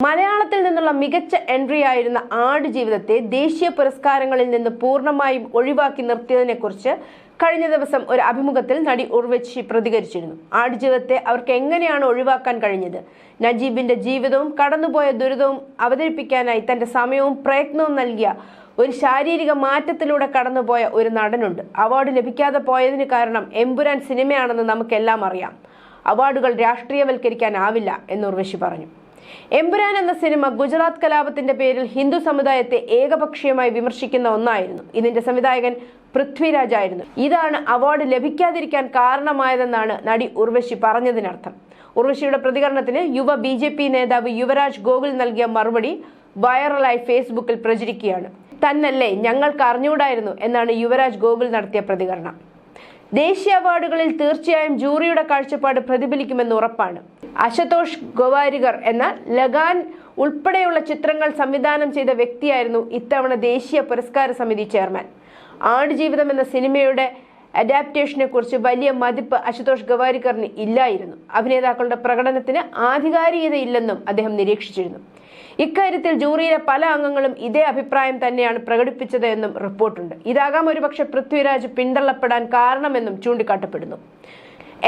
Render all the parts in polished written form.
മലയാളത്തിൽ നിന്നുള്ള മികച്ച എൻട്രി ആയിരുന്ന ആടുജീവിതത്തെ ദേശീയ പുരസ്കാരങ്ങളിൽ നിന്ന് പൂർണ്ണമായും ഒഴിവാക്കി നിർത്തിയതിനെക്കുറിച്ച് കഴിഞ്ഞ ദിവസം ഒരു അഭിമുഖത്തിൽ നടി ഉർവശി പ്രതികരിച്ചിരുന്നു. ആടുജീവിതത്തെ അവർക്ക് എങ്ങനെയാണ് ഒഴിവാക്കാൻ കഴിഞ്ഞത്? നജീബിന്റെ ജീവിതവും കടന്നുപോയ ദുരിതവും അവതരിപ്പിക്കാനായി തന്റെ സമയവും പ്രയത്നവും നൽകിയ ഒരു ശാരീരിക മാറ്റത്തിലൂടെ കടന്നുപോയ ഒരു നടനുണ്ട്. അവാർഡ് ലഭിക്കാതെ പോയതിന് കാരണം എമ്പുരാൻ സിനിമയാണെന്ന് നമുക്കെല്ലാം അറിയാം. അവാർഡുകൾ രാഷ്ട്രീയവൽക്കരിക്കാനാവില്ല എന്ന് ഉർവശി പറഞ്ഞു. എമ്പുരാൻ എന്ന സിനിമ ഗുജറാത്ത് കലാപത്തിന്റെ പേരിൽ ഹിന്ദു സമുദായത്തെ ഏകപക്ഷീയമായി വിമർശിക്കുന്ന ഒന്നായിരുന്നു. ഇതിന്റെ സംവിധായകൻ പൃഥ്വിരാജ് ആയിരുന്നു. ഇതാണ് അവാർഡ് ലഭിക്കാതിരിക്കാൻ കാരണമായതെന്നാണ് നടി ഉർവശി പറഞ്ഞതിനർത്ഥം. ഉർവശിയുടെ പ്രതികരണത്തിന് യുവ BJP നേതാവ് യുവരാജ് ഗോകുൽ നൽകിയ മറുപടി വൈറലായി ഫേസ്ബുക്കിൽ പ്രചരിക്കുകയാണ്. തന്നല്ലേ ഞങ്ങൾക്ക് അറിഞ്ഞുകൂടായിരുന്നു എന്നാണ് യുവരാജ് ഗോകുൽ നടത്തിയ പ്രതികരണം. ദേശീയ അവാർഡുകളിൽ തീർച്ചയായും ജൂറിയുടെ കാഴ്ചപ്പാട് പ്രതിഫലിക്കുമെന്ന് ഉറപ്പാണ്. അശുതോഷ് ഗോവാരികർ എന്ന ലഗാൻ ഉൾപ്പെടെയുള്ള ചിത്രങ്ങൾ സംവിധാനം ചെയ്ത വ്യക്തിയായിരുന്നു ഇത്തവണ ദേശീയ പുരസ്കാര സമിതി ചെയർമാൻ. ആടുജീവിതം എന്ന സിനിമയുടെ അഡാപ്റ്റേഷനെ കുറിച്ച് വലിയ മതിപ്പ് അശുതോഷ് ഗവാരിക്കറിന് ഇല്ലായിരുന്നു. അഭിനേതാക്കളുടെ പ്രകടനത്തിന് ആധികാരികതയില്ലെന്നും അദ്ദേഹം നിരീക്ഷിച്ചിരുന്നു. ഇക്കാര്യത്തിൽ ജൂറിയിലെ പല അംഗങ്ങളും ഇതേ അഭിപ്രായം തന്നെയാണ് പ്രകടിപ്പിച്ചത് എന്നും റിപ്പോർട്ടുണ്ട്. ഇതാകാം ഒരുപക്ഷെ പൃഥ്വിരാജ് പിന്തള്ളപ്പെടാൻ കാരണമെന്നും ചൂണ്ടിക്കാട്ടപ്പെടുന്നു.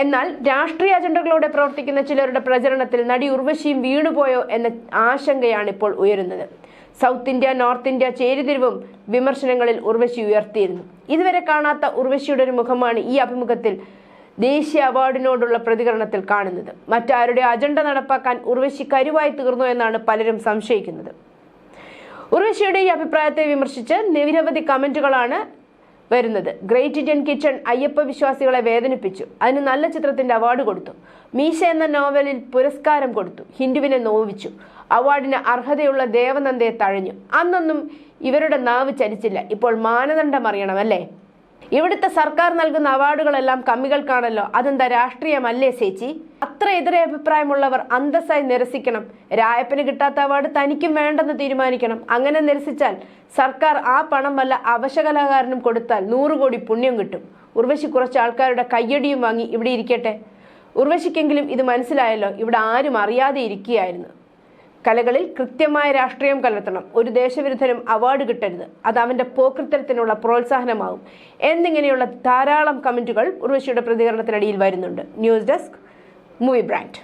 എന്നാൽ രാഷ്ട്രീയ അജണ്ടകളോടെ പ്രവർത്തിക്കുന്ന ചിലരുടെ പ്രചരണത്തിൽ നടി ഉർവശിയും വീണുപോയോ എന്ന ആശങ്കയാണ് ഇപ്പോൾ ഉയരുന്നത്. സൗത്ത് ഇന്ത്യ നോർത്ത് ഇന്ത്യ ചേരിതിരിവും വിമർശനങ്ങളിൽ ഉർവശി ഉയർത്തിയിരുന്നു. ഇതുവരെ കാണാത്ത ഉർവശിയുടെ ഒരു മുഖമാണ് ഈ അഭിമുഖത്തിൽ ദേശീയ അവാർഡിനോടുള്ള പ്രതികരണത്തിൽ കാണുന്നത്. മറ്റാരുടെ അജണ്ട നടപ്പാക്കാൻ ഉർവശി കരുവായി തീർന്നു എന്നാണ് പലരും സംശയിക്കുന്നത്. ഉർവശിയുടെ ഈ അഭിപ്രായത്തെ വിമർശിച്ച് നിരവധി കമന്റുകളാണ് വരുന്നത്. ഗ്രേറ്റ് ഇന്ത്യൻ കിച്ചൺ അയ്യപ്പ വിശ്വാസികളെ വേദനിപ്പിച്ചു, അതിന് നല്ല ചിത്രത്തിന്റെ അവാർഡ് കൊടുത്തു. മീശ എന്ന നോവലിൽ പുരസ്കാരം കൊടുത്തു, ഹിന്ദുവിനെ നോവിച്ചു. അവാർഡിന് അർഹതയുള്ള ദേവനന്ദയെ തഴഞ്ഞു. അന്നൊന്നും ഇവരുടെ നാവ് ചലിച്ചില്ല. ഇപ്പോൾ മാനദണ്ഡം അറിയണമല്ലേ? ഇവിടുത്തെ സർക്കാർ നൽകുന്ന അവാർഡുകളെല്ലാം കമ്മികൾക്കാണല്ലോ. അതെന്താ രാഷ്ട്രീയമല്ലേ ചേച്ചി? അത്ര എതിരെ അഭിപ്രായമുള്ളവർ അന്തസ്സായി നിരസിക്കണം. രായപ്പന് കിട്ടാത്ത അവാർഡ് തനിക്കും വേണ്ടെന്ന് തീരുമാനിക്കണം. അങ്ങനെ നിരസിച്ചാൽ സർക്കാർ ആ പണം വല്ല അവശകലാകാരനും കൊടുത്താൽ 100 കോടി പുണ്യം കിട്ടും. ഉർവശി കുറച്ച് ആൾക്കാരുടെ കയ്യടിയും വാങ്ങി ഇവിടെ ഇരിക്കട്ടെ. ഉർവശിക്കെങ്കിലും ഇത് മനസ്സിലായല്ലോ, ഇവിടെ ആരും അറിയാതെ ഇരിക്കുകയായിരുന്നു. കലകളിൽ കൃത്യമായ രാഷ്ട്രീയം കലർത്തണം. ഒരു ദേശവിരുദ്ധനും അവാർഡ് കിട്ടരുത്, അത് അവന്റെ പോക്രിത്തരത്തിനുള്ള പ്രോത്സാഹനമാകും എന്നിങ്ങനെയുള്ള ധാരാളം കമന്റുകൾ ഉർവശിയുടെ പ്രതികരണത്തിനടിയിൽ വരുന്നുണ്ട്. News desk movie brand.